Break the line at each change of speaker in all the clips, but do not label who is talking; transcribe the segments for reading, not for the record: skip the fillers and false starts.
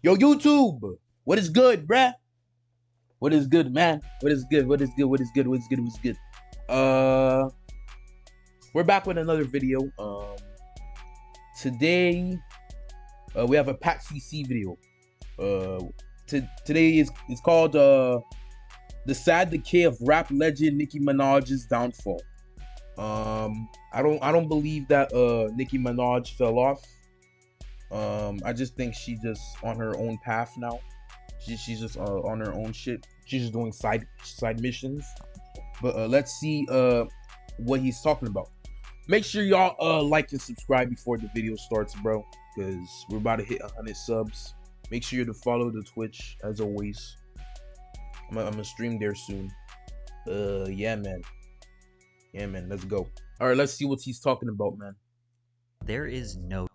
Yo, YouTube, what is good, bruh? What is good, man? What is good? What is good? What is good? What's good? What's good? Uh, we're back with another video. Today, we have a Pat CC video. Today is it's called the sad decay of rap legend Nicki Minaj's downfall. I don't believe that Nicki Minaj fell off. I just think she just on her own path now. She's just on her own shit. She's just doing side missions. But let's see what he's talking about. Make sure y'all like and subscribe before the video starts, bro, because we're about to hit 100 subs. Make sure to follow the Twitch as always. I'm gonna stream there soon. Yeah, man. Let's go. All right, let's see what he's talking about, man.
There is no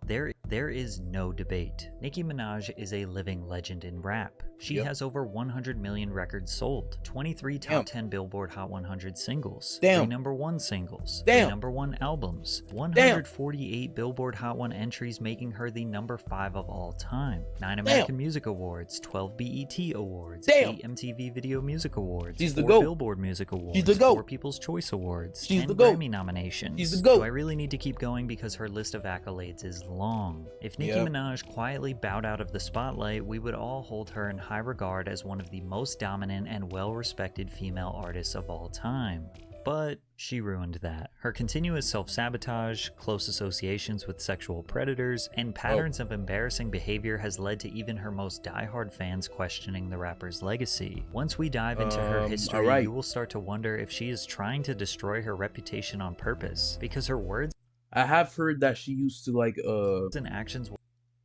debate. Nicki Minaj is a living legend in rap. She has over 100 million records sold, 23 top 10 Billboard Hot 100 singles, 3 #1 singles, 3 #1 albums, 148 Billboard Hot 1 entries, making her the #5 of all time, 9 American Music Awards, 12 BET Awards, 8 MTV Video Music Awards, 4 Billboard Music Awards, 4 People's Choice Awards, 10 Grammy nominations. Do I really need to keep going because her list of accolades is long? If Nicki Minaj quietly bowed out of the spotlight, we would all hold her in high regard as one of the most dominant and well-respected female artists of all time. But she ruined that. Her continuous self-sabotage, close associations with sexual predators, and patterns of embarrassing behavior has led to even her most diehard fans questioning the rapper's legacy. Once we dive into her history, you will start to wonder if she is trying to destroy her reputation on purpose, because her words
I have heard that she used to like
and actions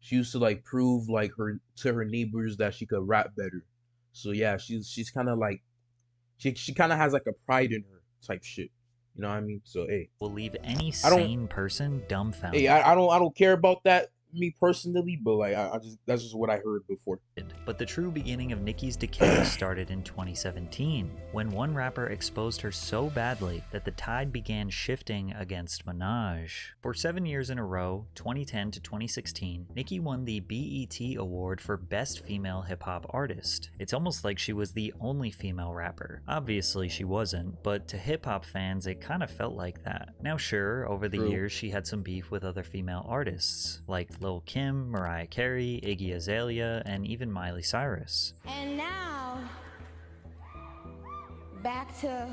she used to like prove like her to her neighbors that she could rap better. So yeah, she's kind of like she kind of has like a pride in her type shit. You know what I mean? So hey,
will leave any sane person dumbfounded.
Hey, I don't care about that, me personally, but like I just that's just what I heard before.
But the true beginning of Nicki's decay started in 2017, when one rapper exposed her so badly that the tide began shifting against Minaj. For 7 years in a row, 2010 to 2016, Nicki won the BET Award for Best Female Hip-Hop Artist. It's almost like she was the only female rapper. Obviously she wasn't, but to hip-hop fans it kind of felt like that. Now sure, over the years she had some beef with other female artists, like Lil Kim, Mariah Carey, Iggy Azalea, and even Miley Cyrus.
And now, back to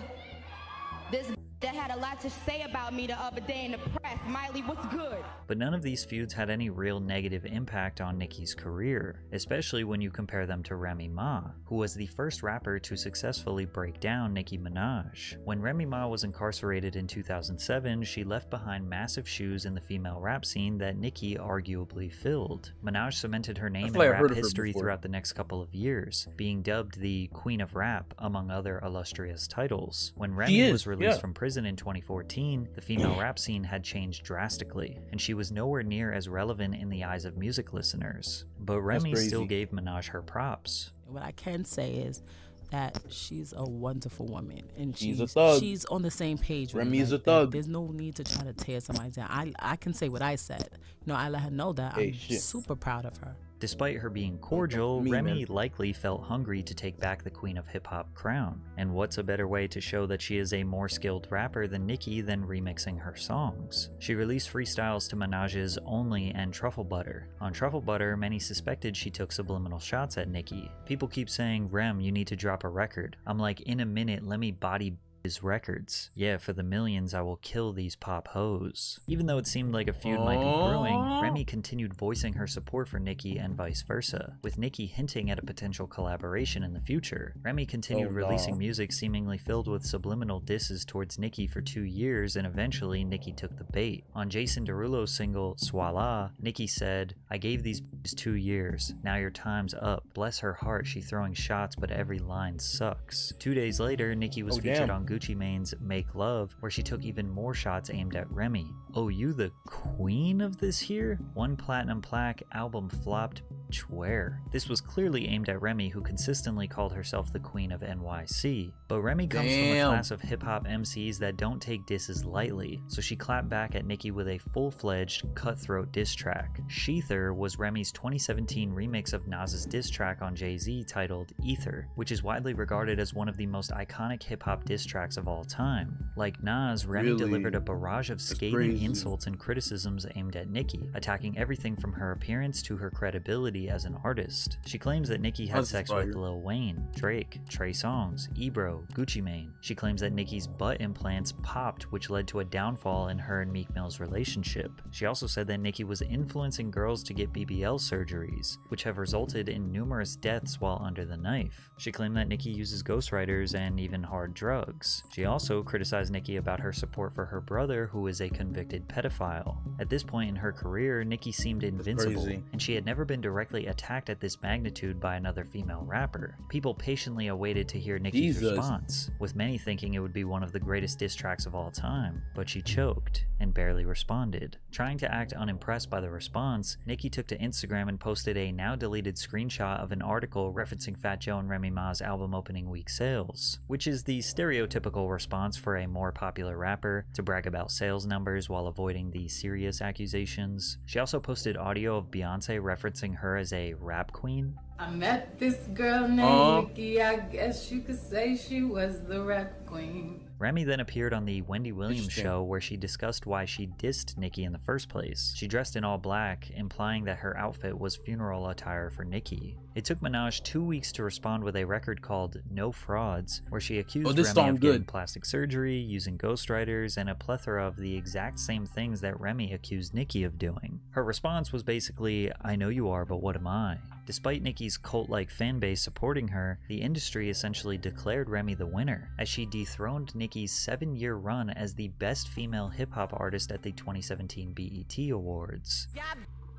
this that had a lot to say about me the other day in the press. Miley, what's good?
But none of these feuds had any real negative impact on Nicki's career, especially when you compare them to Remy Ma, who was the first rapper to successfully break down Nicki Minaj. When Remy Ma was incarcerated in 2007, she left behind massive shoes in the female rap scene that Nicki arguably filled. Minaj cemented her name in rap history throughout the next couple of years, being dubbed the Queen of Rap, among other illustrious titles. When Remy was released from prison in 2014, the female rap scene had changed drastically, and she was nowhere near as relevant in the eyes of music listeners. But Remy still gave Minaj her props.
What I can say is that she's a wonderful woman, and
she's a thug.
She's on the same page with
Remy is a thug.
There's no need to try to tear somebody down. I can say what I said. You know, I let her know that I'm super proud of her.
Despite her being cordial, Remy likely felt hungry to take back the Queen of Hip-Hop crown. And what's a better way to show that she is a more skilled rapper than Nicki than remixing her songs? She released freestyles to Minaj's Only and Truffle Butter. On Truffle Butter, many suspected she took subliminal shots at Nicki. People keep saying, "Rem, you need to drop a record." I'm like, in a minute, let me body his records. Yeah, for the millions I will kill these pop hoes. Even though it seemed like a feud might be brewing, Remy continued voicing her support for Nicki and vice versa, with Nicki hinting at a potential collaboration in the future. Remy continued releasing music seemingly filled with subliminal disses towards Nicki for 2 years, and eventually Nicki took the bait. On Jason Derulo's single Swalla, Nicki said, "I gave these 2 years, now your time's up." Bless her heart, she throwing shots but every line sucks. 2 days later, Nicki was featured on Gucci Mane's Make Love, where she took even more shots aimed at Remy. Oh, you the queen of this here? 1 platinum plaque, album flopped, where? This was clearly aimed at Remy, who consistently called herself the queen of NYC. But Remy comes from a class of hip-hop MCs that don't take disses lightly, so she clapped back at Nicki with a full-fledged, cutthroat diss track. Sheether was Remy's 2017 remix of Nas's diss track on Jay-Z titled Ether, which is widely regarded as one of the most iconic hip-hop diss tracks of all time. Like Nas, Remy delivered a barrage of scathing insults and criticisms aimed at Nicki, attacking everything from her appearance to her credibility as an artist. She claims that Nicki had sex with Lil Wayne, Drake, Trey Songz, Ebro, Gucci Mane. She claims that Nicki's butt implants popped, which led to a downfall in her and Meek Mill's relationship. She also said that Nicki was influencing girls to get BBL surgeries, which have resulted in numerous deaths while under the knife. She claimed that Nicki uses ghostwriters and even hard drugs. She also criticized Nicki about her support for her brother, who is a convicted pedophile. At this point in her career, Nicki seemed invincible, and she had never been directly attacked at this magnitude by another female rapper. People patiently awaited to hear Nicki's response, with many thinking it would be one of the greatest diss tracks of all time, but she choked and barely responded. Trying to act unimpressed by the response, Nicki took to Instagram and posted a now deleted screenshot of an article referencing Fat Joe and Remy Ma's album opening week sales, which is the stereotypical response for a more popular rapper to brag about sales numbers while avoiding the serious accusations. She also posted audio of Beyonce referencing her as a rap queen.
I met this girl named Nicki, I guess you could say she was the rap queen.
Remy then appeared on the Wendy Williams show, where she discussed why she dissed Nicki in the first place. She dressed in all black, implying that her outfit was funeral attire for Nicki. It took Minaj 2 weeks to respond with a record called No Frauds, where she accused Remy of getting plastic surgery, using ghostwriters, and a plethora of the exact same things that Remy accused Nicki of doing. Her response was basically, I know you are, but what am I? Despite Nicki's cult-like fanbase supporting her, the industry essentially declared Remy the winner, as she dethroned Nicki's 7-year run as the best female hip-hop artist at the 2017 BET Awards.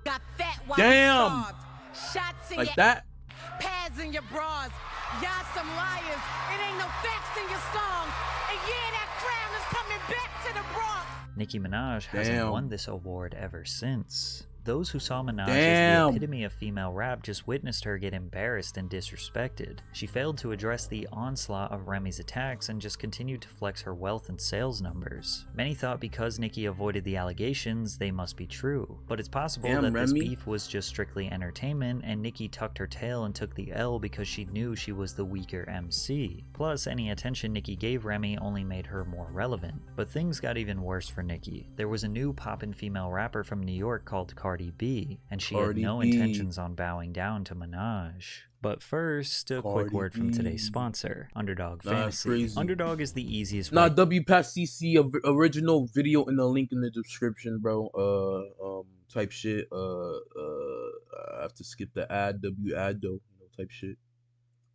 Got fat while
damn!
Shots in
like
your
that?
Pads in your bras. Y'all some liars. It ain't no facts in your song. And yeah, that crown is coming back to the Bronx.
Nicki Minaj hasn't won this award ever since. Those who saw Minaj as the epitome of female rap just witnessed her get embarrassed and disrespected. She failed to address the onslaught of Remy's attacks and just continued to flex her wealth and sales numbers. Many thought because Nicki avoided the allegations, they must be true. But it's possible that this beef was just strictly entertainment, and Nicki tucked her tail and took the L because she knew she was the weaker MC. Plus, any attention Nicki gave Remy only made her more relevant. But things got even worse for Nicki. There was a new poppin' female rapper from New York called Cardi B, and she had no intentions on bowing down to Minaj. But first, a quick word from today's sponsor, Underdog Fantasy. Underdog is the easiest way.
WPATCC original video in the link in the description, bro. Type shit. I have to skip the ad, ad though, type shit.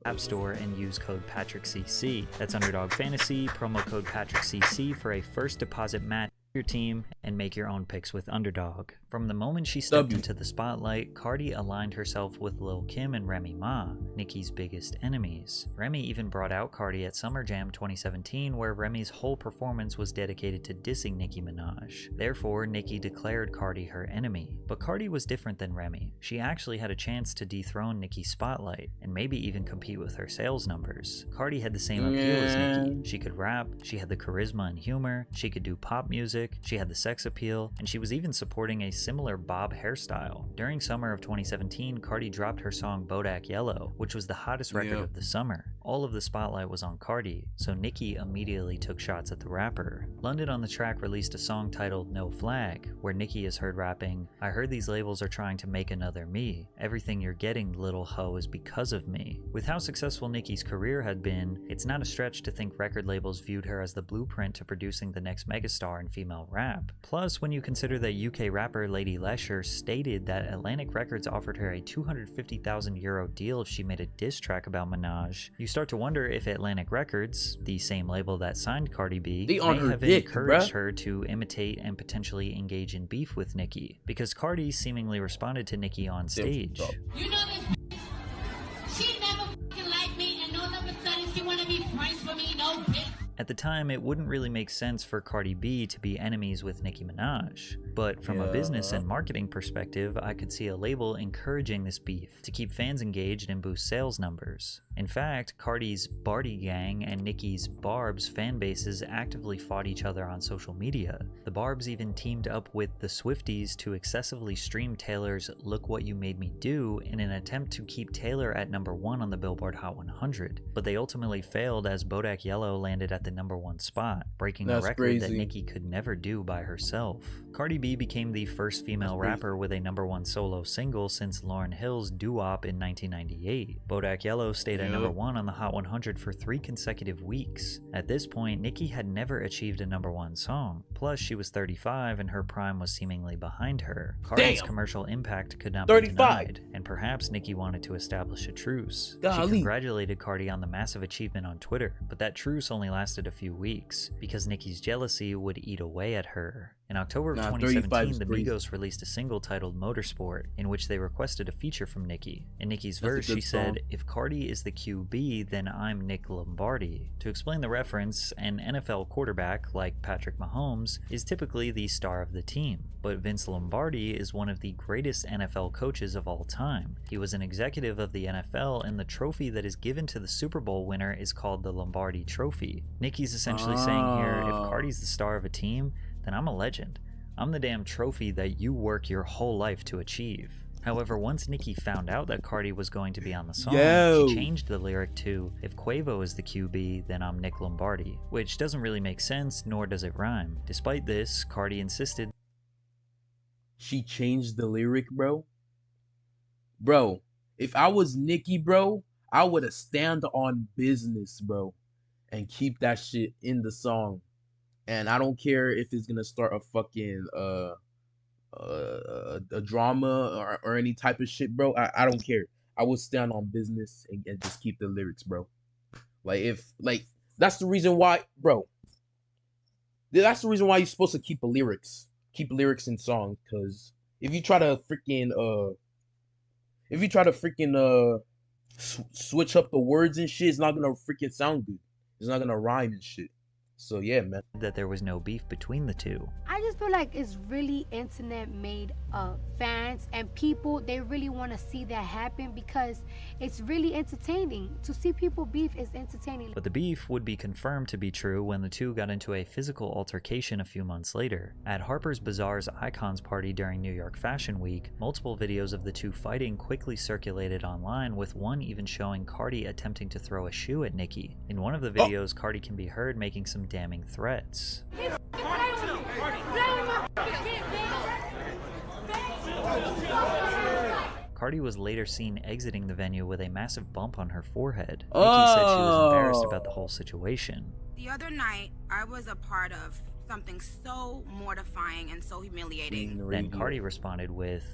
App Store and use code PatrickCC. That's Underdog Fantasy, promo code PatrickCC for a first deposit match your team and make your own picks with Underdog. From the moment she stepped into the spotlight, Cardi aligned herself with Lil Kim and Remy Ma, Nicki's biggest enemies. Remy even brought out Cardi at Summer Jam 2017, where Remy's whole performance was dedicated to dissing Nicki Minaj. Therefore, Nicki declared Cardi her enemy. But Cardi was different than Remy. She actually had a chance to dethrone Nicki's spotlight, and maybe even compete with her sales numbers. Cardi had the same appeal as Nicki. She could rap, she had the charisma and humor, she could do pop music, she had the sex appeal, and she was even supporting a similar bob hairstyle. During summer of 2017, Cardi dropped her song Bodak Yellow, which was the hottest record of the summer. All of the spotlight was on Cardi, so Nicki immediately took shots at the rapper. London on the Track released a song titled No Flag, where Nicki is heard rapping, I heard these labels are trying to make another me. Everything you're getting, little hoe, is because of me. With how successful Nicki's career had been, it's not a stretch to think record labels viewed her as the blueprint to producing the next megastar in female rap. Plus, when you consider that UK rapper Lady Lesher stated that Atlantic Records offered her a €250,000 deal if she made a diss track about Minaj, you start to wonder if Atlantic Records, the same label that signed Cardi B, may have encouraged her to imitate and potentially engage in beef with Nicki, because Cardi seemingly responded to Nicki on stage.
You know this she never liked me, and all of a sudden she wanna be friends with me, no bitch.
At the time, it wouldn't really make sense for Cardi B to be enemies with Nicki Minaj, but from a business and marketing perspective, I could see a label encouraging this beef to keep fans engaged and boost sales numbers. In fact, Cardi's Barty Gang and Nicki's Barb's fan bases actively fought each other on social media. The Barbs even teamed up with the Swifties to excessively stream Taylor's Look What You Made Me Do in an attempt to keep Taylor at #1 on the Billboard Hot 100, but they ultimately failed as * $ʌ̈ landed at the #1 spot, breaking a record that Nicki could never do by herself. Cardi B became the first female rapper with a #1 solo single since Lauryn Hill's Doo-Wop in 1998. *ʌ̈ stayed at #1 on the Hot 100 for 3 consecutive weeks. At this point, Nicki had never achieved a #1 song. Plus, she was 35 and her prime was seemingly behind her. Cardi's commercial impact could not be denied, and perhaps Nicki wanted to establish a truce. She congratulated Cardi on the massive achievement on Twitter, but that truce only lasted a few weeks, because Nicki's jealousy would eat away at her. In October of 2017, the Migos released a single titled Motorsport, in which they requested a feature from Nicki. In Nicki's verse, she said, "If Cardi is the QB, then I'm Nick Lombardi." To explain the reference, an NFL quarterback, like Patrick Mahomes, is typically the star of the team, but Vince Lombardi is one of the greatest NFL coaches of all time. He was an executive of the NFL, and the trophy that is given to the Super Bowl winner is called the Lombardi Trophy. Nicki's essentially saying here, if Cardi's the star of a team, then I'm a legend. I'm the damn trophy that you work your whole life to achieve. However, once Nicki found out that Cardi was going to be on the song, she changed the lyric to, "If Quavo is the QB, then I'm Nick Lombardi," which doesn't really make sense, nor does it rhyme. Despite this, Cardi insisted.
She changed the lyric, bro? Bro, if I was Nicki, bro, I would have stand on business, bro, and keep that shit in the song. And I don't care if it's gonna start a fucking a drama or any type of shit, bro. I don't care. I would stand on business and just keep the lyrics, bro. That's the reason why, bro. That's the reason why you're supposed to keep lyrics in songs, because if you try to freaking switch up the words and shit, it's not gonna freaking sound good. It's not gonna rhyme and shit. So yeah, man.
That there was no beef between the two.
I just feel like it's really internet made fans and people, they really want to see that happen because it's really entertaining. To see people beef is entertaining.
But the beef would be confirmed to be true when the two got into a physical altercation a few months later. At Harper's Bazaar's Icons party during New York Fashion Week, multiple videos of the two fighting quickly circulated online, with one even showing Cardi attempting to throw a shoe at Nicki. In one of the videos, Cardi can be heard making some damning threats. Cardi was later seen exiting the venue with a massive bump on her forehead. Nicki said she was embarrassed about the whole situation.
The other night, I was a part of something so mortifying and so humiliating.
Then Cardi responded with,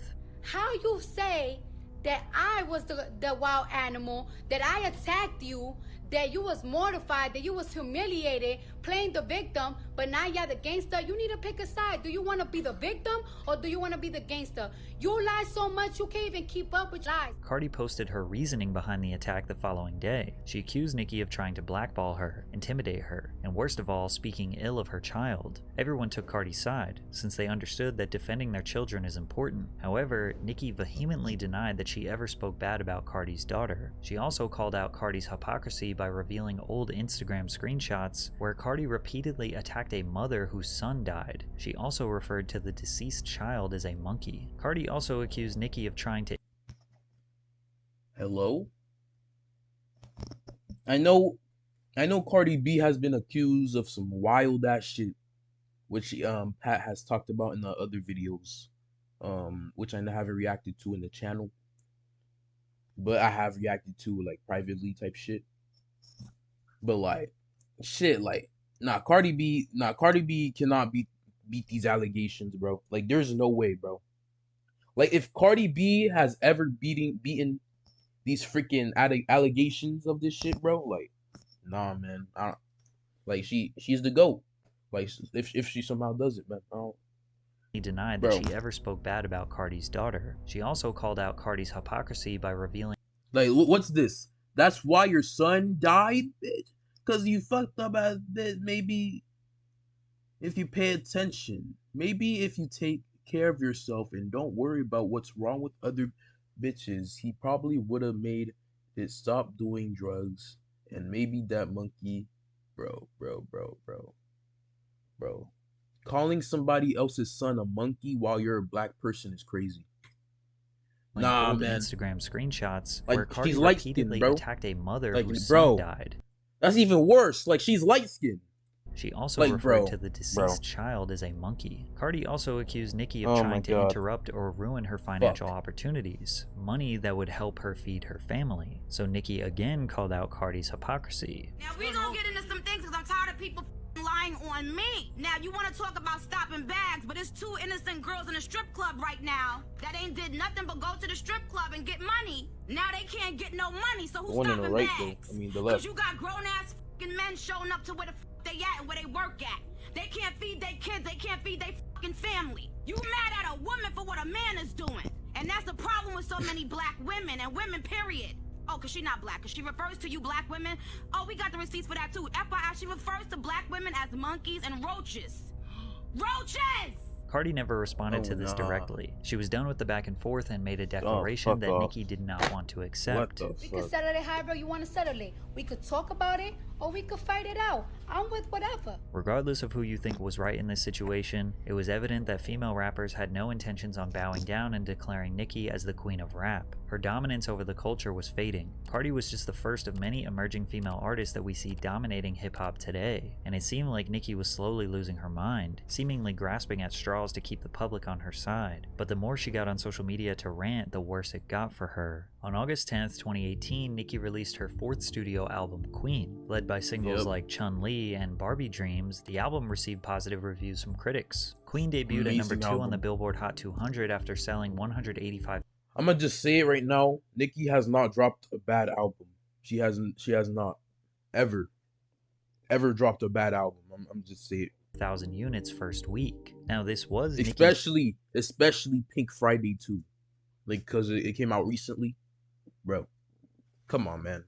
"How you say that I was the wild animal, that I attacked you, that you was mortified, that you was humiliated, playing the victim, but now you're the gangster? You need to pick a side. Do you want to be the victim or do you want to be the gangster? You lie so much you can't even keep up with lies."
Cardi posted her reasoning behind the attack the following day. She accused Nicki of trying to blackball her, intimidate her, and worst of all, speaking ill of her child. Everyone took Cardi's side, since they understood that defending their children is important. However, Nicki vehemently denied that she ever spoke bad about Cardi's daughter. She also called out Cardi's hypocrisy by revealing old Instagram screenshots where Cardi repeatedly attacked a mother whose son died. She also referred to the deceased child as a monkey. Cardi also accused Nicki of trying to...
Hello? I know Cardi B has been accused of some wild ass shit, which Pat has talked about in the other videos, which I haven't reacted to in the channel, but I have reacted to like privately type shit. But like shit, like Cardi B cannot beat these allegations, bro. Like there's no way, bro. Like if Cardi B has ever beaten these freaking allegations of this shit, bro, like nah, man. I don't, like she's the GOAT. Like if she somehow does it, man. I don't.
He denied that she ever spoke bad about Cardi's daughter. She also called out Cardi's hypocrisy by revealing,
like, what's this? That's why your son died, bitch? because you fucked up as this. Maybe if you pay attention, maybe if you take care of yourself and don't worry about what's wrong with other bitches, he probably would have made it stop doing drugs. And maybe that monkey, bro. Calling somebody else's son a monkey while you're a black person is crazy. Nah,
old
man.
Instagram screenshots
Like,
where Cardi
she's
repeatedly
light-skinned, bro.
attacked a mother
Like,
whose
bro,
son died.
That's even worse. Like, she's light skinned.
She also
Like,
referred
bro,
to the deceased child as a monkey. Cardi also accused Nicki of
Oh
trying
my
to
God.
interrupt or ruin her financial opportunities, money that would help her feed her family. So Nicki again called out Cardi's hypocrisy.
Now we gonna get into some things because I'm tired of people lying on me. Now you want to talk about stopping bags, but it's two innocent girls in a strip club right now that ain't did nothing but go to the strip club and get money. Now they can't get no money, so who's stopping
right,
bags?
though. I mean, the
Because
left.
you got grown ass men showing up to where the they at and where they work at. They can't feed their kids, they can't feed their fucking family. You mad at a woman for what a man is doing. And that's the problem with so many black women and women, period. Oh, because she's not black. Because she refers to you black women. Oh, we got the receipts for that too. FYI, she refers to black women as monkeys and roaches. Roaches!
Cardi never responded to this directly. She was done with the back and forth and made a declaration that Nicki did not want to accept.
We could settle it however you want to settle it. We could talk about it, or we could fight it out. I'm with whatever.
Regardless of who you think was right in this situation, it was evident that female rappers had no intentions on bowing down and declaring Nicki as the queen of rap. Her dominance over the culture was fading. Cardi was just the first of many emerging female artists that we see dominating hip-hop today, and it seemed like Nicki was slowly losing her mind, seemingly grasping at straws to keep the public on her side. But the more she got on social media to rant, the worse it got for her. On August 10th, 2018, Nicki released her fourth studio album, Queen. Led by singles like Chun-Li and Barbie Dreams, the album received positive reviews from critics. Queen debuted at number 2 on the Billboard Hot 200 after selling 185.
I'm gonna just say it right now. Nicki has not dropped a bad album. She has not ever dropped a bad album. I'm just saying it.
1,000 units first week. Now this was
especially Pink Friday too, like because it came out recently, bro. Come on, man.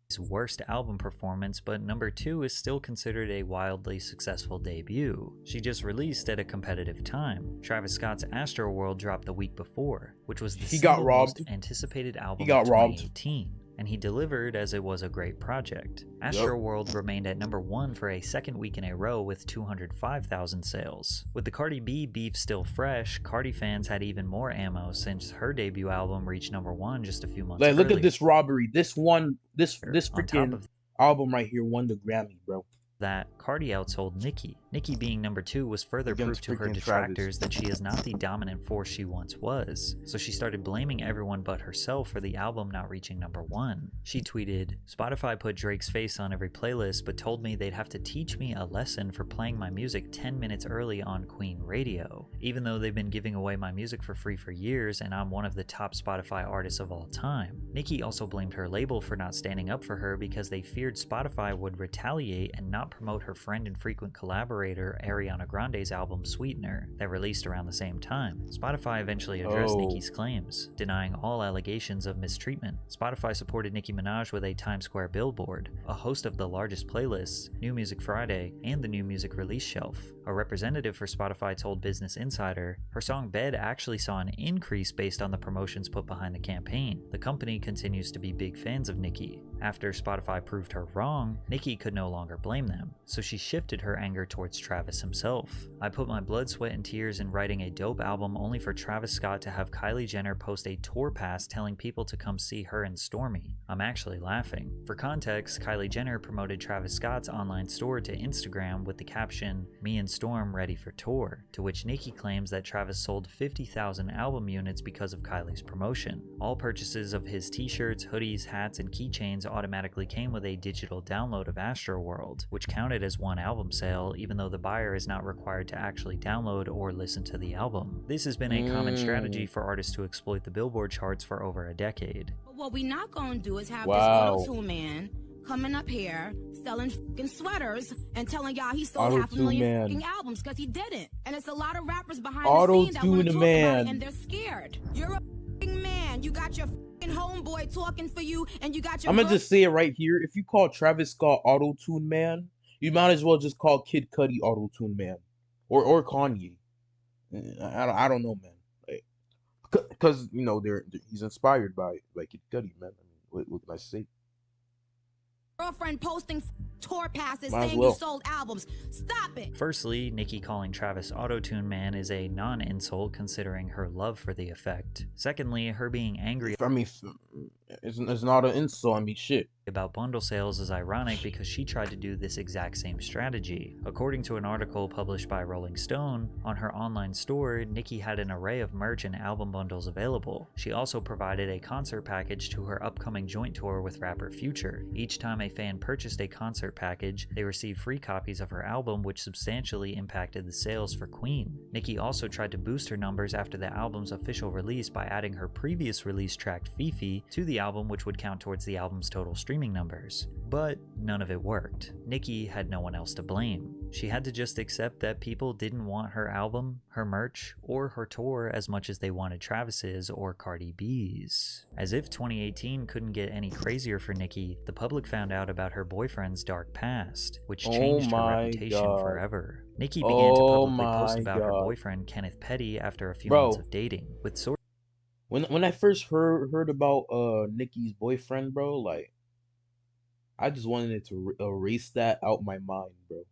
His worst album performance, but number 2 is still considered a wildly successful debut. She just released at a competitive time. Travis Scott's Astroworld dropped the week before, which was the most anticipated album of 2018. And he delivered as it was a great project. Astroworld remained at number 1 for a second week in a row with 205,000 sales. With the Cardi B beef still fresh, Cardi fans had even more ammo since her debut album reached number 1 just a few months earlier.
Look at this robbery. This freaking album right here won the Grammy, bro.
That Cardi outsold Nicki. Nicki being number 2 was further proof to her detractors that she is not the dominant force she once was, so she started blaming everyone but herself for the album not reaching number 1. She tweeted, "Spotify put Drake's face on every playlist but told me they'd have to teach me a lesson for playing my music 10 minutes early on Queen Radio, even though they've been giving away my music for free for years and I'm one of the top Spotify artists of all time." Nicki also blamed her label for not standing up for her because they feared Spotify would retaliate and not promote her friend and frequent collaborator Ariana Grande's album Sweetener that released around the same time. Spotify eventually addressed Nicki's claims, denying all allegations of mistreatment. Spotify supported Nicki Minaj with a Times Square billboard, a host of the largest playlists, New Music Friday, and the New Music Release Shelf. A representative for Spotify told Business Insider, her song Bed actually saw an increase based on the promotions put behind the campaign. The company continues to be big fans of Nicki. After Spotify proved her wrong, Nicki could no longer blame them, so she shifted her anger towards Travis himself. "I put my blood, sweat, and tears in writing a dope album only for Travis Scott to have Kylie Jenner post a tour pass telling people to come see her and Stormi. I'm actually laughing." For context, Kylie Jenner promoted Travis Scott's online store to Instagram with the caption, "Me and Storm ready for tour," to which Nicki claims that Travis sold 50,000 album units because of Kylie's promotion. All purchases of his t-shirts, hoodies, hats, and keychains automatically came with a digital download of Astroworld, which counted as one album sale, even though the buyer is not required to actually download or listen to the album. This has been a common strategy for artists to exploit the Billboard charts for over a decade.
But what we not gonna do is have this auto-tune man coming up here selling fucking sweaters and telling y'all he sold 500,000 fucking albums, because he didn't. And it's a lot of rappers behind the scenes that want to talk about it and they're scared. You're a fucking man. You got your homeboy talking for you, and you got your.
I'm gonna just say it right here. If you call Travis Scott Auto-Tune Man, you might as well just call Kid Cudi Auto-Tune Man, or Kanye. I don't know, man. Like, cause you know he's inspired by Kid Cudi, man. I mean, what can I say?
Girlfriend posting tour passes
Might as
saying
well.
you sold albums. Stop it.
Firstly, Nicki calling Travis Auto-Tune Man is a non-insult considering her love for the effect. Secondly, her being angry
I mean, it's not an insult. I mean, shit.
about bundle sales is ironic because she tried to do this exact same strategy. According to an article published by Rolling Stone, on her online store, Nicki had an array of merch and album bundles available. She also provided a concert package to her upcoming joint tour with rapper Future. Each time a fan purchased a concert package, they received free copies of her album, which substantially impacted the sales for Queen. Nicki also tried to boost her numbers after the album's official release by adding her previous release track Fifi to the album, which would count towards the album's total streaming numbers. But none of it worked. Nicki had no one else to blame. She had to just accept that people didn't want her album, her merch, or her tour as much as they wanted Travis's or Cardi B's. As if 2018 couldn't get any crazier for Nicki, the public found out about her boyfriend's dark past, which changed her reputation forever. Nicki began to publicly post about her boyfriend Kenneth Petty after a few months of dating. With
when I first heard about Nicki's boyfriend, bro, like I just wanted to erase that out my mind, bro.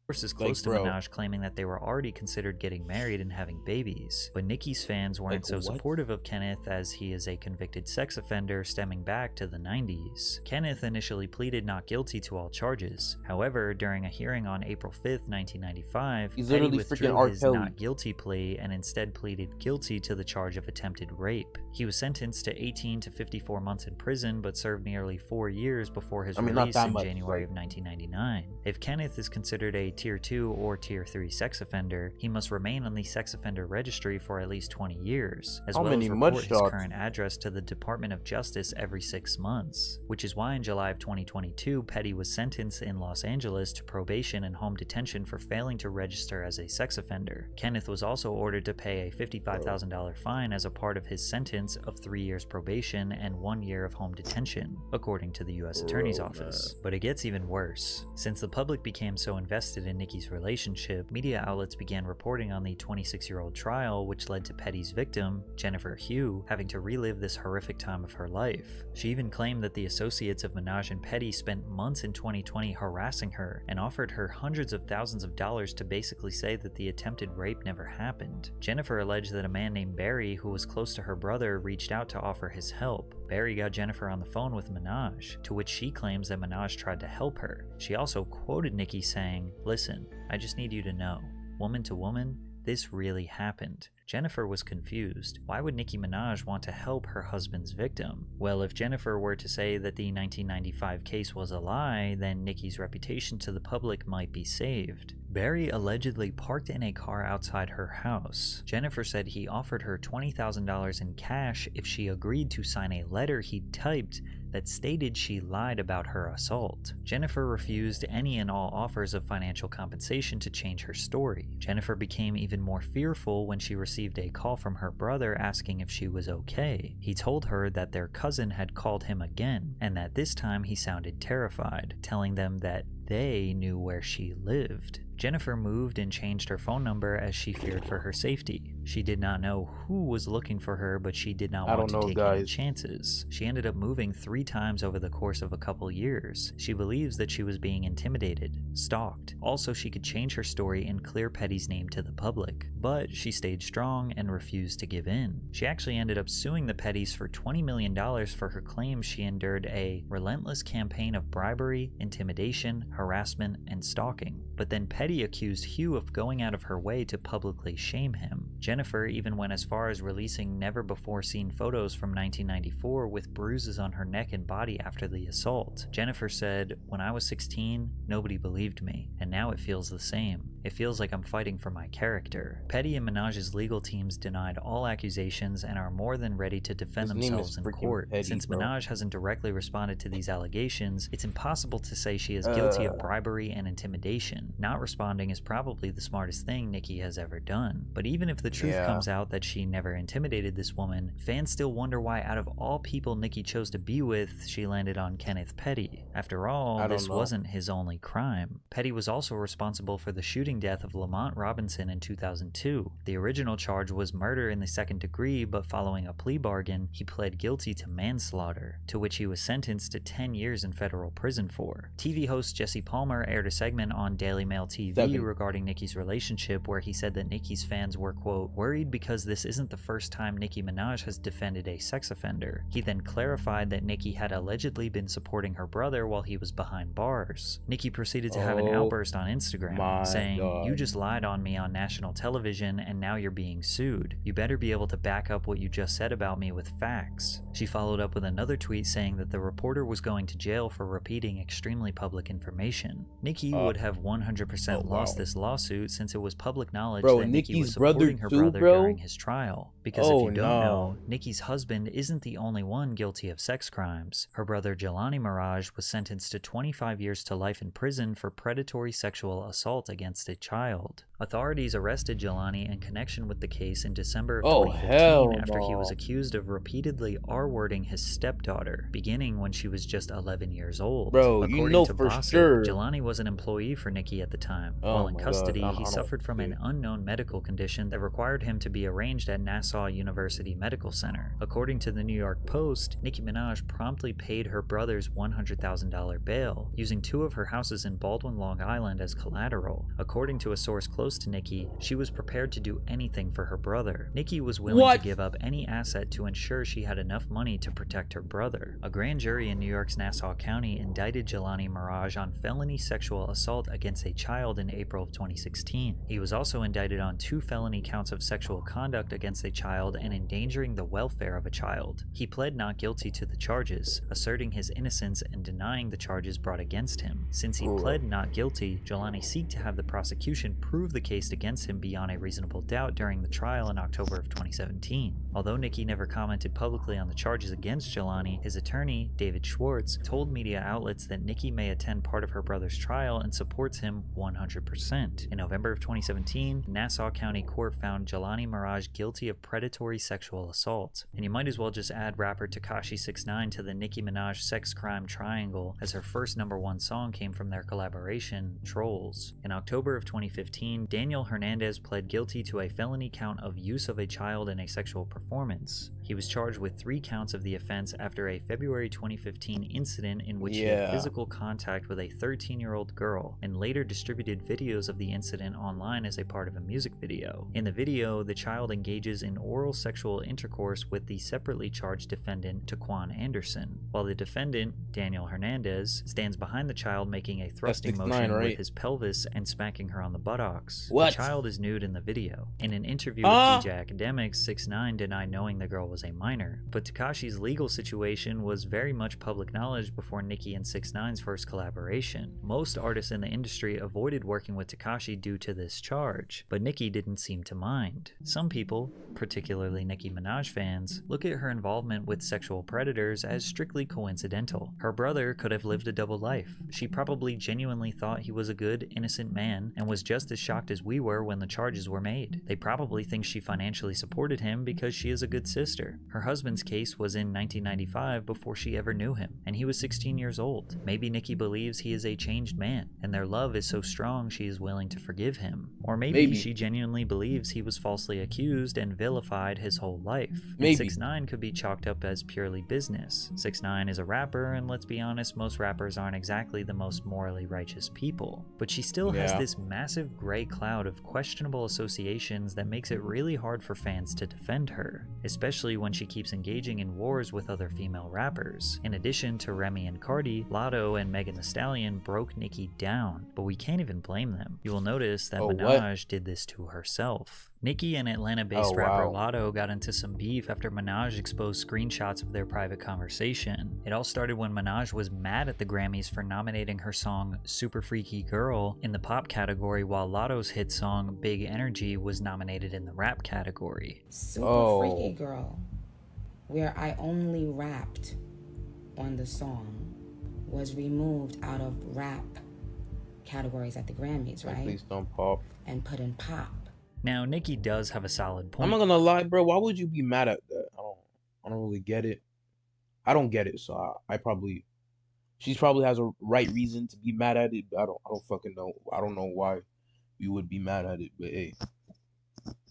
sources close to Minaj claiming that they were already considered getting married and having babies, but Nicki's fans weren't so supportive of Kenneth as he is a convicted sex offender stemming back to the 90s. Kenneth initially pleaded not guilty to all charges. However, during a hearing on April 5th, 1995, Petty withdrew his not guilty plea and instead pleaded guilty to the charge of attempted rape. He was sentenced to 18 to 54 months in prison, but served nearly 4 years before his release in January of 1999. If Kenneth is considered a Tier 2 or Tier 3 sex offender, he must remain on the sex offender registry for at least 20 years, as well as report his current address to the Department of Justice every 6 months, which is why in July of 2022, Petty was sentenced in Los Angeles to probation and home detention for failing to register as a sex offender. Kenneth was also ordered to pay a $55,000 fine as a part of his sentence of 3 years probation and 1 year of home detention, according to the U.S. Attorney's Office. But it gets even worse. Since the public became so invested in Nicki's relationship, media outlets began reporting on the 26-year-old trial, which led to Petty's victim, Jennifer Hugh, having to relive this horrific time of her life. She even claimed that the associates of Minaj and Petty spent months in 2020 harassing her and offered her hundreds of thousands of dollars to basically say that the attempted rape never happened. Jennifer alleged that a man named Barry, who was close to her brother, reached out to offer his help. Barry got Jennifer on the phone with Minaj, to which she claims that Minaj tried to help her. She also quoted Nicki saying, "Listen, I just need you to know, woman to woman, this really happened." Jennifer was confused. Why would Nicki Minaj want to help her husband's victim? Well, if Jennifer were to say that the 1995 case was a lie, then Nicki's reputation to the public might be saved. Barry allegedly parked in a car outside her house. Jennifer said he offered her $20,000 in cash if she agreed to sign a letter he'd typed that stated she lied about her assault. Jennifer refused any and all offers of financial compensation to change her story. Jennifer became even more fearful when she received a call from her brother asking if she was okay. He told her that their cousin had called him again, and that this time he sounded terrified, telling them that they knew where she lived. Jennifer moved and changed her phone number as she feared for her safety. She did not know who was looking for her, but she did not want to take any chances. She ended up moving 3 times over the course of a couple years. She believes that she was being intimidated, stalked. Also, she could change her story and clear Petty's name to the public. But she stayed strong and refused to give in. She actually ended up suing the Pettys for $20 million for her claims she endured a relentless campaign of bribery, intimidation, harassment, and stalking. But then Petty accused Hugh of going out of her way to publicly shame him. Jennifer even went as far as releasing never-before-seen photos from 1994 with bruises on her neck and body after the assault. Jennifer said, "When I was 16, nobody believed me, and now it feels the same. It feels like I'm fighting for my character. Petty and Minaj's legal teams denied all accusations and are more than ready to defend themselves in court. Since Minaj hasn't directly responded to these allegations, it's impossible to say she is guilty of bribery and intimidation. Not responding is probably the smartest thing Nicki has ever done. But even if the truth comes out that she never intimidated this woman, fans still wonder why out of all people Nicki chose to be with, she landed on Kenneth Petty. After all, this wasn't his only crime. Petty was also responsible for the shooting death of Lamont Robinson in 2002. The original charge was murder in the second degree, but following a plea bargain, he pled guilty to manslaughter, to which he was sentenced to 10 years in federal prison for. TV host Jesse Palmer aired a segment on Daily Mail TV regarding Nicki's relationship where he said that Nicki's fans were, quote, worried because this isn't the first time Nicki Minaj has defended a sex offender. He then clarified that Nicki had allegedly been supporting her brother while he was behind bars. Nicki proceeded to have an outburst on Instagram, saying, you just lied on me on national television and now you're being sued. You better be able to back up what you just said about me with facts. She followed up with another tweet saying that the reporter was going to jail for repeating extremely public information. Nicki would have 100% lost this lawsuit since it was public knowledge that Nicki was supporting her brother during his trial. Because if you don't know, Nicki's husband isn't the only one guilty of sex crimes. Her brother Jelani Mirage was sentenced to 25 years to life in prison for predatory sexual assault against a child. Authorities arrested Jelani in connection with the case in December of 2015 after he was accused of repeatedly R-wording his stepdaughter, beginning when she was just 11 years old. According to Gossip, Jelani was an employee for Nicki at the time. While in custody, he suffered from an unknown medical condition that required him to be arranged at Nassau University Medical Center. According to the New York Post, Nicki Minaj promptly paid her brother's $100,000 bail, using 2 of her houses in Baldwin, Long Island as collateral. According to a source close to Nicki, she was prepared to do anything for her brother. Nicki was willing to give up any asset to ensure she had enough money to protect her brother. A grand jury in New York's Nassau County indicted Jelani Mirage on felony sexual assault against a child in April of 2016. He was also indicted on 2 felony counts of sexual conduct against a child and endangering the welfare of a child. He pled not guilty to the charges, asserting his innocence and denying the charges brought against him. Since he pled not guilty, Jelani sought to have the prosecution prove the case against him beyond a reasonable doubt during the trial in October of 2017. Although Nicki never commented publicly on the charges against Jelani, his attorney, David Schwartz, told media outlets that Nicki may attend part of her brother's trial and supports him 100%. In November of 2017, Nassau County Court found Jelani Mirage guilty of predatory sexual assault. And you might as well just add rapper Tekashi 6ix9ine to the Nicki Minaj sex crime triangle, as her first #1 song came from their collaboration, Trolls. In October of 2015, Daniel Hernandez pled guilty to a felony count of use of a child in a sexual performance. He was charged with 3 counts of the offense after a February 2015 incident in which he had physical contact with a 13-year-old girl, and later distributed videos of the incident online as a part of a music video. In the video, the child engages in oral sexual intercourse with the separately charged defendant, Taquan Anderson, while the defendant, Daniel Hernandez, stands behind the child making a thrusting motion with his pelvis and smacking her on the buttocks. The child is nude in the video. In an interview with DJ Academics, 6ix9ine denied knowing the girl was a minor, but Tekashi's legal situation was very much public knowledge before Nicki and 6ix9ine's first collaboration. Most artists in the industry avoided working with Tekashi due to this charge, but Nicki didn't seem to mind. Some people, particularly Nicki Minaj fans, look at her involvement with sexual predators as strictly coincidental. Her brother could have lived a double life. She probably genuinely thought he was a good, innocent man and was just as shocked as we were when the charges were made. They probably think she financially supported him because she is a good sister. Her husband's case was in 1995 before she ever knew him, and he was 16 years old. Maybe Nicki believes he is a changed man, and their love is so strong she is willing to forgive him. Or maybe she genuinely believes he was falsely accused and vilified his whole life. And 6ix9ine could be chalked up as purely business. 6ix9ine is a rapper, and let's be honest, most rappers aren't exactly the most morally righteous people. But she still has this massive gray cloud of questionable associations that makes it really hard for fans to defend her, especially when she keeps engaging in wars with other female rappers. In addition to Remy and Cardi, Latto and Megan Thee Stallion broke Nicki down, but we can't even blame them. You will notice that Minaj did this to herself. Nicki and Atlanta-based rapper Ʇᴜᴜ got into some beef after Minaj exposed screenshots of their private conversation. It all started when Minaj was mad at the Grammys for nominating her song Super Freaky Girl in the pop category, while ꞉ᴜᴜ's hit song Big Energy was nominated in the rap category.
Super Freaky Girl, where I only rapped on the song, was removed out of rap categories at the Grammys, right?
Please don't pop.
And put in pop.
Now, Nicki does have a solid point.
I'm not gonna lie, bro. Why would you be mad at that? I don't really get it. I don't get it. So she probably has a right reason to be mad at it. But I don't fucking know. I don't know why you would be mad at it. But hey,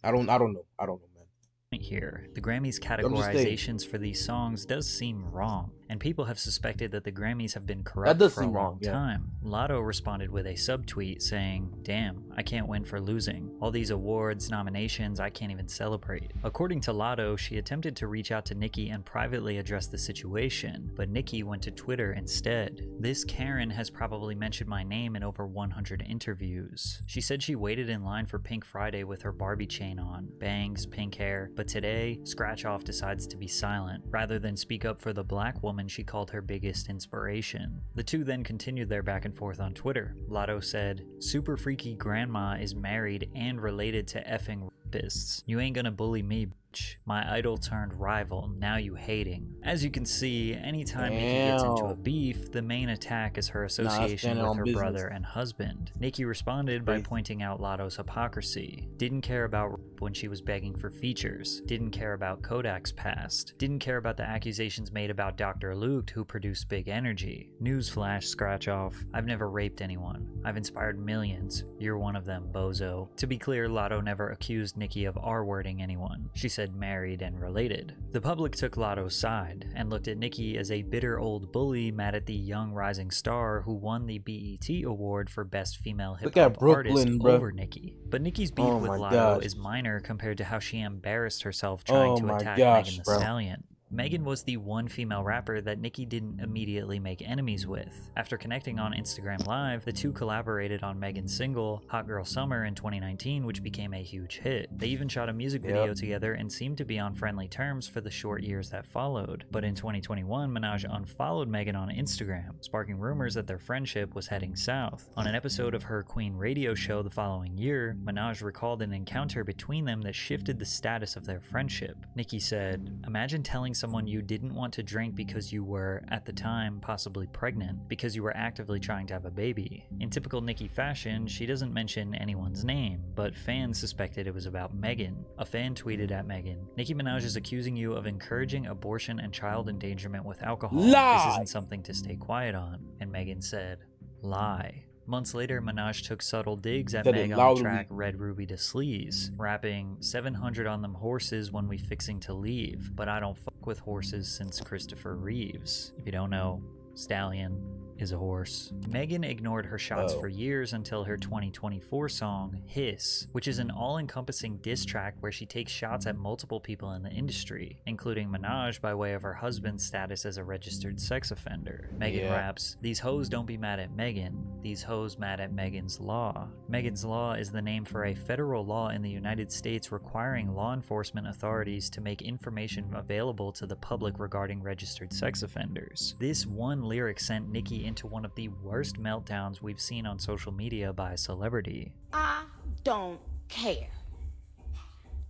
I don't know. I don't know, man.
Here, the Grammys categorizations for these songs does seem wrong, and people have suspected that the Grammys have been corrupt for a long time. ꞉ᴜᴜ responded with a subtweet saying, "Damn, I can't win for losing. All these awards, nominations, I can't even celebrate." According to ꞉ᴜᴜ, she attempted to reach out to Nicki and privately address the situation, but Nicki went to Twitter instead. "This Karen has probably mentioned my name in over 100 interviews." She said she waited in line for Pink Friday with her Barbie chain on, bangs, pink hair, but today, Scratch Off decides to be silent. Rather than speak up for the black woman she called her biggest inspiration. The two then continued their back and forth on Twitter. Ꞝᴜᴜ said, "Super Freaky Grandma is married and related to effing rapists. You ain't gonna bully me, bitch. My idol turned rival, now you hating." As you can see, anytime Nicki gets into a beef, the main attack is her association with her brother and husband. Nicki responded by pointing out ꞉ᴜᴜ's hypocrisy. Didn't care about rap when she was begging for features. Didn't care about Kodak's past. Didn't care about the accusations made about Dr. Luke, who produced Big Energy. Newsflash, Scratch Off. I've never raped anyone. I've inspired millions. You're one of them, bozo. To be clear, ꞉ᴜᴜ never accused Nicki of R-wording anyone. She said married and related. The public took ꞉ᴜᴜ's side and looked at Nicki as a bitter old bully mad at the young rising star who won the BET award for Best Female Hip Hop Artist over Nicki. But Nicki's beef with ꞉ᴜᴜ is minor compared to how she embarrassed herself trying to attack Megan Thee Stallion. Megan was the one female rapper that Nicki didn't immediately make enemies with. After connecting on Instagram Live, the two collaborated on Megan's single, Hot Girl Summer, in 2019, which became a huge hit. They even shot a music video together and seemed to be on friendly terms for the short years that followed. But in 2021, Minaj unfollowed Megan on Instagram, sparking rumors that their friendship was heading south. On an episode of her Queen radio show the following year, Minaj recalled an encounter between them that shifted the status of their friendship. Nicki said, "Imagine telling someone you didn't want to drink because you were, at the time, possibly pregnant, because you were actively trying to have a baby." In typical Nicki fashion, she doesn't mention anyone's name, but fans suspected it was about Megan. A fan tweeted at Megan, "Nicki Minaj is accusing you of encouraging abortion and child endangerment with alcohol. This isn't something to stay quiet on." And Megan said, "Lie." Months later, Minaj took subtle digs at Meg on the track Red Ruby to Sleaze, rapping, "700 on them horses when we fixing to leave, but I don't fuck with horses since Christopher Reeves." If you don't know, Stallion is a horse. Megan ignored her shots for years until her 2024 song, Hiss, which is an all-encompassing diss track where she takes shots at multiple people in the industry, including Minaj by way of her husband's status as a registered sex offender. Megan raps, "These hoes don't be mad at Megan, these hoes mad at Megan's Law." Megan's Law is the name for a federal law in the United States requiring law enforcement authorities to make information available to the public regarding registered sex offenders. This one lyric sent Nicki into one of the worst meltdowns we've seen on social media by a celebrity.
"I don't care.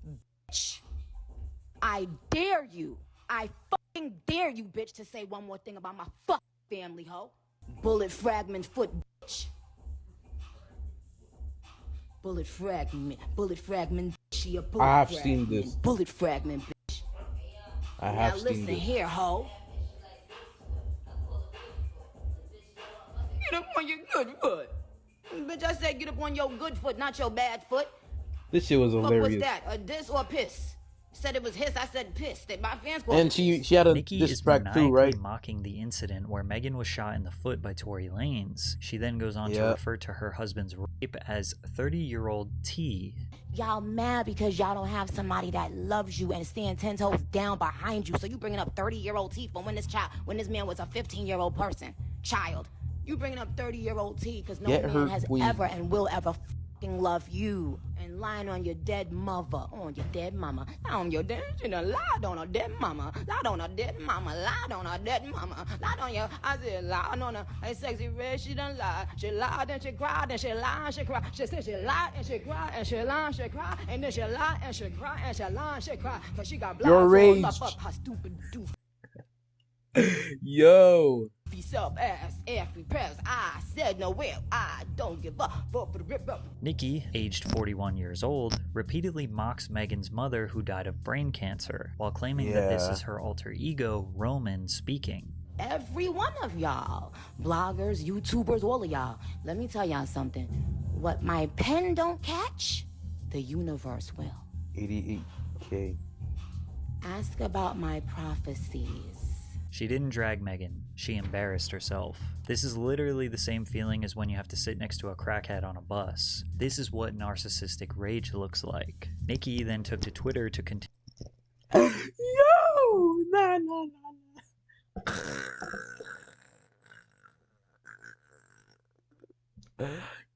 Bitch. I dare you. I fucking dare you, bitch, to say one more thing about my fucking family, ho. Bullet fragment foot, bitch. Bullet fragment, bitch. She a bullet
I have
fragment.
seen this.
Bullet fragment, bitch.
I have seen this.
Now listen here, ho. Get up on your good foot. Bitch, I said get up on your good foot, not your bad foot.
This shit was hilarious.
What was that? A diss or piss? Said it was hiss, I said piss. That my fans
and she had a
Nicki
diss track too, right?
Mocking the incident where Megan was shot in the foot by Tory Lanez. She then goes on to refer to her husband's rape as 30-year-old T.
Y'all mad because y'all don't have somebody that loves you and stand 10 toes down behind you. So you bringing up 30-year-old T for when this man was a 15-year-old child. You bringing up 30-year-old T because no man has ever and will ever fucking love you. And
lying on your dead mother, on your dead mama, on your dead, she done lied on her dead mama, lied on her dead mama, lied on her dead mama, lied on your, I said lied on her, hey sexy red, she done lied, she lied and she cried and she lied and she cried, she said she lied and she cried and she lied and she cried, and then she lied and she cried and she lied and she cried, cause she got blind up her stupid doof.
Yo.
I said no will. I don't give up.
Nicki, aged 41 years old, repeatedly mocks Megan's mother who died of brain cancer, while claiming that this is her alter ego, Roman, speaking.
Every one of y'all, bloggers, YouTubers, all of y'all, let me tell y'all something. What my pen don't catch, the universe will.
88K.
Ask about my prophecies.
She didn't drag Megan, she embarrassed herself. This is literally the same feeling as when you have to sit next to a crackhead on a bus. This is what narcissistic rage looks like. Nicki then took to Twitter to continue.
Yo! Nah.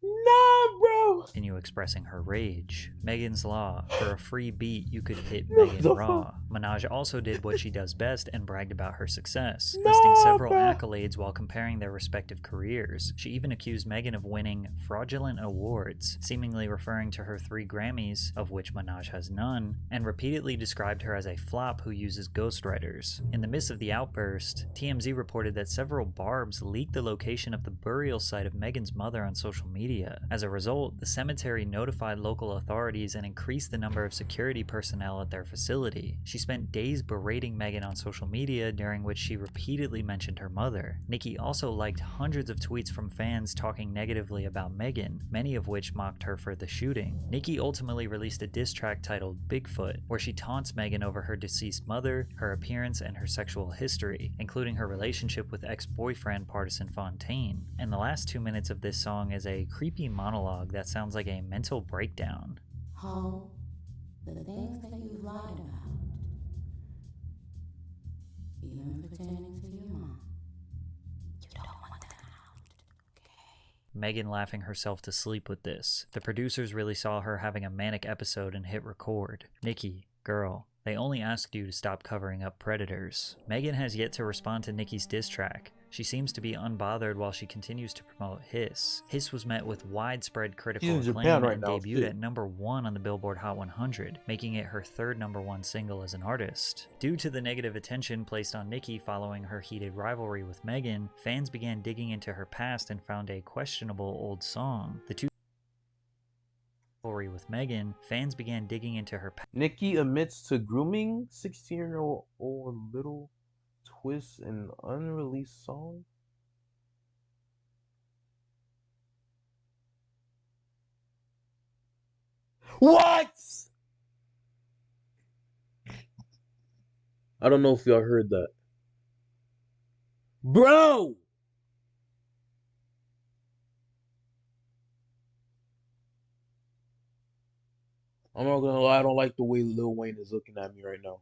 Nah, bro.
Continue expressing her rage. Megan's Law. For a free beat, you could hit Megan raw. Minaj also did what she does best and bragged about her success, listing several accolades while comparing their respective careers. She even accused Megan of winning fraudulent awards, seemingly referring to her 3 Grammys, of which Minaj has none, and repeatedly described her as a flop who uses ghostwriters. In the midst of the outburst, TMZ reported that several barbs leaked the location of the burial site of Megan's mother on social media. As a result, the cemetery notified local authorities and increased the number of security personnel at their facility. She spent days berating Megan on social media, during which she repeatedly mentioned her mother. Nicki also liked hundreds of tweets from fans talking negatively about Megan, many of which mocked her for the shooting. Nicki ultimately released a diss track titled Bigfoot, where she taunts Megan over her deceased mother, her appearance, and her sexual history, including her relationship with ex-boyfriend Pardison Fontaine. And the last 2 minutes of this song is a creepy monologue that sounds like a mental breakdown.
Ho, the things that you lied about, even pertaining to your mom, you don't want them out, okay?
Megan laughing herself to sleep with this. The producers really saw her having a manic episode and hit record. Nicki, girl, they only asked you to stop covering up predators. Megan has yet to respond to Nicki's diss track. She seems to be unbothered while she continues to promote Hiss. Hiss was met with widespread critical acclaim and debuted at #1 on the Billboard Hot 100, making it her 3rd #1 single as an artist. Due to the negative attention placed on Nicki following her heated rivalry with Megan, fans began digging into her past and found a questionable old song. With Megan, fans began digging into her past.
Nicki admits to grooming 16-year-old Little Twist in unreleased song. What? I don't know if y'all heard that. Bro! I'm not gonna lie, I don't like the way Lil Wayne is looking at me right now.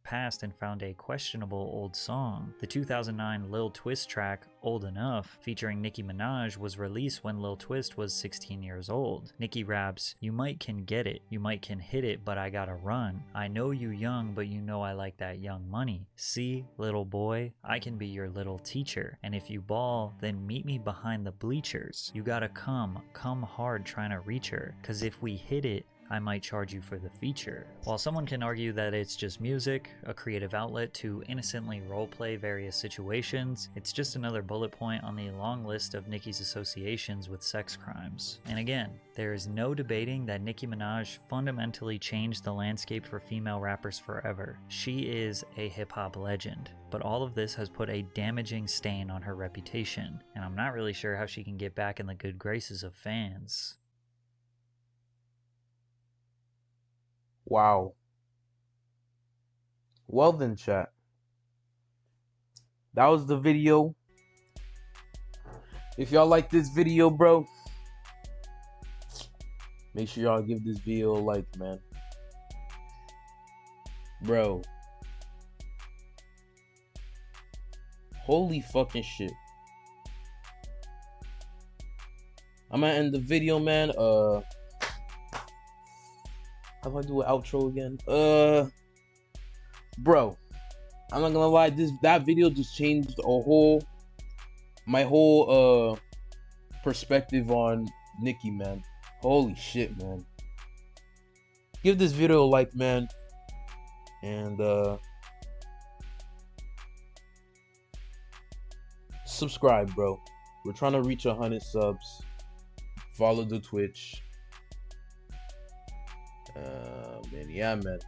Past and found a questionable old song. The 2009 Lil Twist track, Old Enough, featuring Nicki Minaj, was released when Lil Twist was 16 years old. Nicki raps, "You might can get it, you might can hit it, but I gotta run. I know you young, but you know I like that young money. See, little boy, I can be your little teacher. And if you ball, then meet me behind the bleachers. You gotta come hard trying to reach her. Cause if we hit it, I might charge you for the feature." While someone can argue that it's just music, a creative outlet to innocently roleplay various situations, it's just another bullet point on the long list of Nicki's associations with sex crimes. And again, there is no debating that Nicki Minaj fundamentally changed the landscape for female rappers forever. She is a hip-hop legend, but all of this has put a damaging stain on her reputation, and I'm not really sure how she can get back in the good graces of fans.
Wow. Well then, chat. That was the video. If y'all like this video, bro, make sure y'all give this video a like, man. Bro. Holy fucking shit. I'm gonna end the video, man. How do I do an outro again? Bro, I'm not gonna lie. That video just changed my whole perspective on Nicki, man. Holy shit, man. Give this video a like, man. And subscribe, bro. We're trying to reach 100 subs. Follow the Twitch. Man, yeah, man.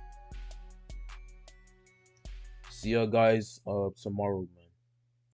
See ya guys tomorrow, man.